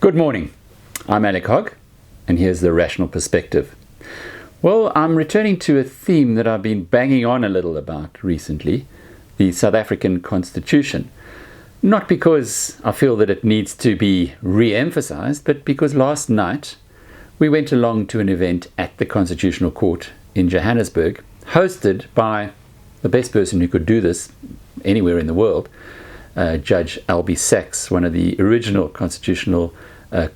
Good morning. I'm Alec Hogg, and here's the Rational Perspective. Well, I'm returning to a theme that I've been banging on a little about recently, the South African Constitution. Not because I feel that it needs to be re-emphasized, but because last night we went along to an event at the Constitutional Court in Johannesburg, hosted by the best person who could do this anywhere in the world, Judge Albie Sachs, one of the original Constitutional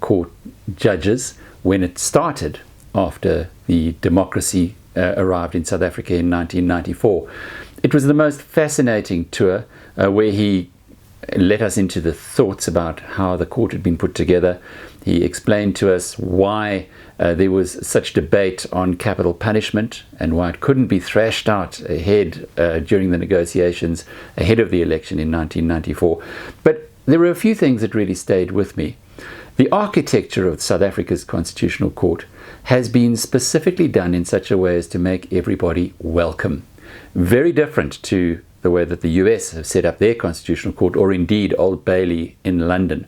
Court judges when it started after the democracy arrived in South Africa in 1994. It was the most fascinating tour where he let us into the thoughts about how the court had been put together. He explained to us why there was such debate on capital punishment and why it couldn't be thrashed out ahead during the negotiations ahead of the election in 1994. But there were a few things that really stayed with me. The architecture of South Africa's Constitutional Court has been specifically done in such a way as to make everybody welcome. Very different to the way that the US have set up their Constitutional Court, or indeed Old Bailey in London.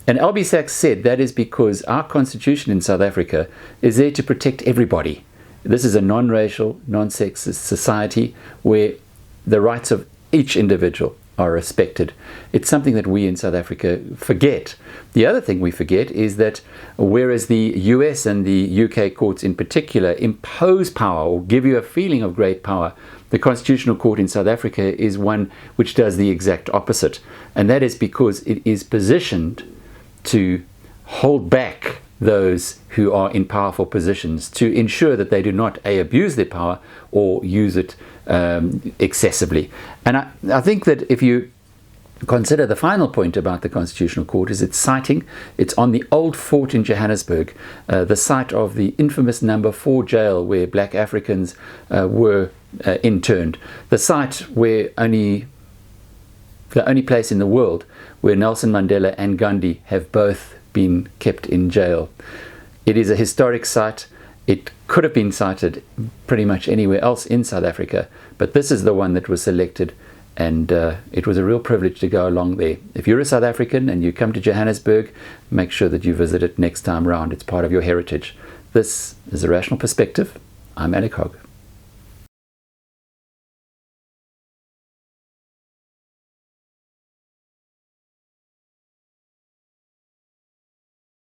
And Albie Sachs said that is because our constitution in South Africa is there to protect everybody. This is a non-racial, non-sexist society where the rights of each individual are respected. It's something that we in South Africa forget. The other thing we forget is that whereas the US and the UK courts in particular impose power or give you a feeling of great power, the Constitutional Court in South Africa is one which does the exact opposite. And that is because it is positioned to hold back those who are in powerful positions to ensure that they do not abuse their power or use it excessively. And I think that if you consider the final point about the Constitutional Court is it's on the old fort in Johannesburg, the site of the infamous number 4 jail where black Africans were interned, the site where the only place in the world where Nelson Mandela and Gandhi have both been kept in jail. It is a historic site. It could have been cited pretty much anywhere else in South Africa, but this is the one that was selected, and it was a real privilege to go along there. If you're a South African and you come to Johannesburg, make sure that you visit it next time round. It's part of your heritage. This is a Rational Perspective. I'm Alec Hogg.